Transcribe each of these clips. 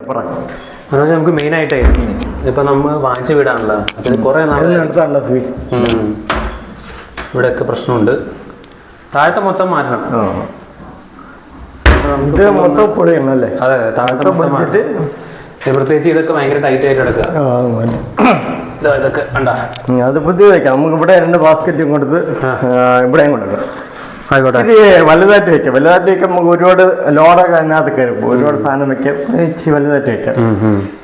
മനോജ് നമുക്ക് മെയിൻ ആയിട്ടേ ഇപ്പൊ നമ്മൾ വാങ്ങിച്ച വീടാണല്ലോ അത് കുറെ ഇവിടെയൊക്കെ പ്രശ്നമുണ്ട്. താഴത്തെ മൊത്തം മാറ്റണം. അതെ താഴത്തെ പ്രത്യേകിച്ച് ഇതൊക്കെ ഭയങ്കര ടൈറ്റ് ആയിട്ട് കിടക്കുക. ഇതൊക്കെ കണ്ടാ അത് പുതിയ വെക്കാം. നമുക്ക് ഇവിടെ 2 ബാസ്ക്കറ്റും കൊടുത്ത് ഇവിടെയും കൊടുക്കാം. വലുതായിട്ട് വെക്കാം. വലുതായിട്ട് വെക്കാം. നമുക്ക് ഒരുപാട് ലോഡൊക്കെ അതിനകത്ത് കയറും. ഒരുപാട് സാധനം വെക്കാം. ഇച്ചിരി വലുതായിട്ട് വെക്കാം.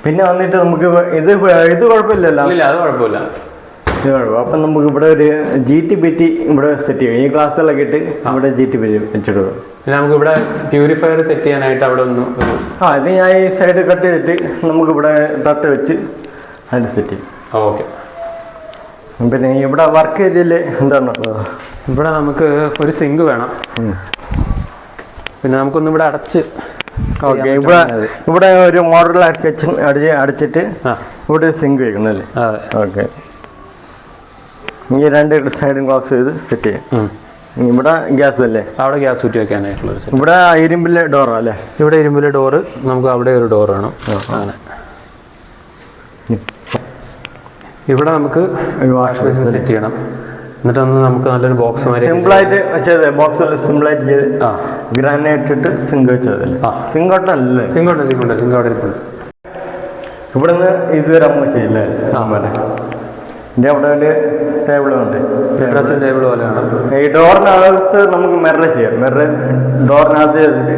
പിന്നെ വന്നിട്ട് നമുക്ക് ഇത് കുഴപ്പമില്ലല്ലോ. അത് കുഴപ്പമില്ല. അപ്പം നമുക്ക് ഇവിടെ ഒരു GTPT ഇവിടെ സെറ്റ് ചെയ്യും. ഈ ഗ്ലാസ്സുകളൊക്കെ ഇട്ട് ഇവിടെ GTPT വെച്ചിടുക. പിന്നെ നമുക്ക് ഇവിടെ പ്യൂരിഫയർ സെറ്റ് ചെയ്യാനായിട്ട് അവിടെ ഒന്ന് ഇത് ഞാൻ ഈ സൈഡ് കട്ട് ചെയ്തിട്ട് നമുക്ക് ഇവിടെ തട്ട് വെച്ച് അതിന് സെറ്റ് ചെയ്യും. ഓക്കെ. പിന്നെ ഇവിടെ വർക്ക് ഏരിയയിൽ എന്താണുള്ളത്? ഇവിടെ നമുക്ക് ഒരു സിങ്ക് വേണം. പിന്നെ നമുക്കൊന്ന് ഇവിടെ അടച്ച് ഓക്കെ. ഇവിടെ ഒരു മോഡുലാർ കിച്ചൺ അടിച്ചിട്ട് ഇവിടെ സിങ്ക് വെക്കണം അല്ലേ? ഓക്കെ. ഈ 2 സൈഡും ക്ലോസ് ചെയ്ത് സെറ്റ് ചെയ്യാം. ഇവിടെ ഗ്യാസ് അല്ലേ? അവിടെ ഗ്യാസ് ഊറ്റി വെക്കാനായിട്ടുള്ള ഇവിടെ ഇരുമ്പിലെ ഡോറാ അല്ലേ? ഇവിടെ ഇരുമ്പിലെ ഡോറ്. നമുക്ക് അവിടെ ഒരു ഡോർ വേണം. അങ്ങനെ ഇവിടെ നമുക്ക് വാഷ് ബേസിൻ സെറ്റ് ചെയ്യണം. എന്നിട്ടൊന്ന് നമുക്ക് നല്ലൊരു ബോക്സ് സിമ്പിളായിട്ട് ചെയ്ത് ബോക്സ് സിമ്പിളായിട്ട് ചെയ്ത് ഗ്രാനൈറ്റ് ഇട്ട് സിങ്ക് വെച്ചതല്ലേ? സിങ്കോട്ടല്ലേ? സിങ്കോട്ട് അവിടെ ഇരിപ്പുണ്ട്. ഇവിടുന്ന് ഇതുവരെ നമുക്ക് ചെയ്യില്ലേ? ഇതിൻ്റെ അവിടെ ഒരു ടേബിളുണ്ട്. ഡ്രസ്സിംഗ് ടേബിൾ പോലെ വേണം. ഈ ഡോറിനകത്ത് നമുക്ക് മിറർ ചെയ്യാം. മിറർ ഡോറിനകത്ത് ചെയ്തിട്ട്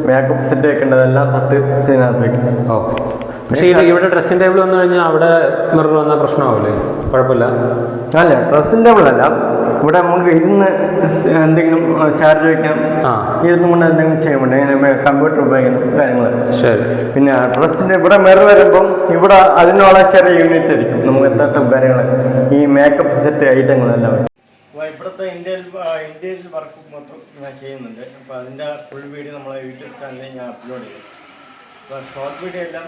മേക്കപ്പ് സെറ്റ് വെക്കേണ്ടതെല്ലാം തട്ട് ഇതിനകത്ത് വെക്കും. പക്ഷേ ഇവിടെ ഡ്രസ്സിംഗ് ടേബിൾ വന്നു കഴിഞ്ഞാൽ അവിടെ മിറർ വന്നാൽ പ്രശ്നമാവില്ലേ? കുഴപ്പമില്ല. അല്ല, ഡ്രസ്സിംഗ് ടേബിൾ അല്ല. ഇവിടെ നമുക്ക് ഇരുന്ന് എന്തെങ്കിലും ചാർജ് വയ്ക്കാം. ഇരുന്ന് കൊണ്ട് എന്തെങ്കിലും ചെയ്യാൻ വേണ്ടി ഇങ്ങനെ കമ്പ്യൂട്ടർ ഉപയോഗിക്കണം കാര്യങ്ങൾ. ശരി. പിന്നെ ഡ്രസ്സിൻ്റെ ഇവിടെ മിറർ വരുമ്പം ഇവിടെ അതിനുള്ള ചെറിയ യൂണിറ്റ് ആയിരിക്കും. നമുക്ക് തട്ടും കാര്യങ്ങൾ ഈ മേക്കപ്പ് സെറ്റ് ഐറ്റങ്ങളെല്ലാം. ഇവിടുത്തെ ഇന്ത്യയിൽ വർക്ക് മൊത്തം ഞാൻ ചെയ്യുന്നുണ്ട്. അപ്പോൾ അതിൻ്റെ ഫുൾ വീഡിയോ നമ്മളെ യൂട്യൂബ് ചാനലിൽ ഞാൻ അപ്ലോഡ് ചെയ്യും. അപ്പോൾ ഷോർട്ട് വീഡിയോ എല്ലാം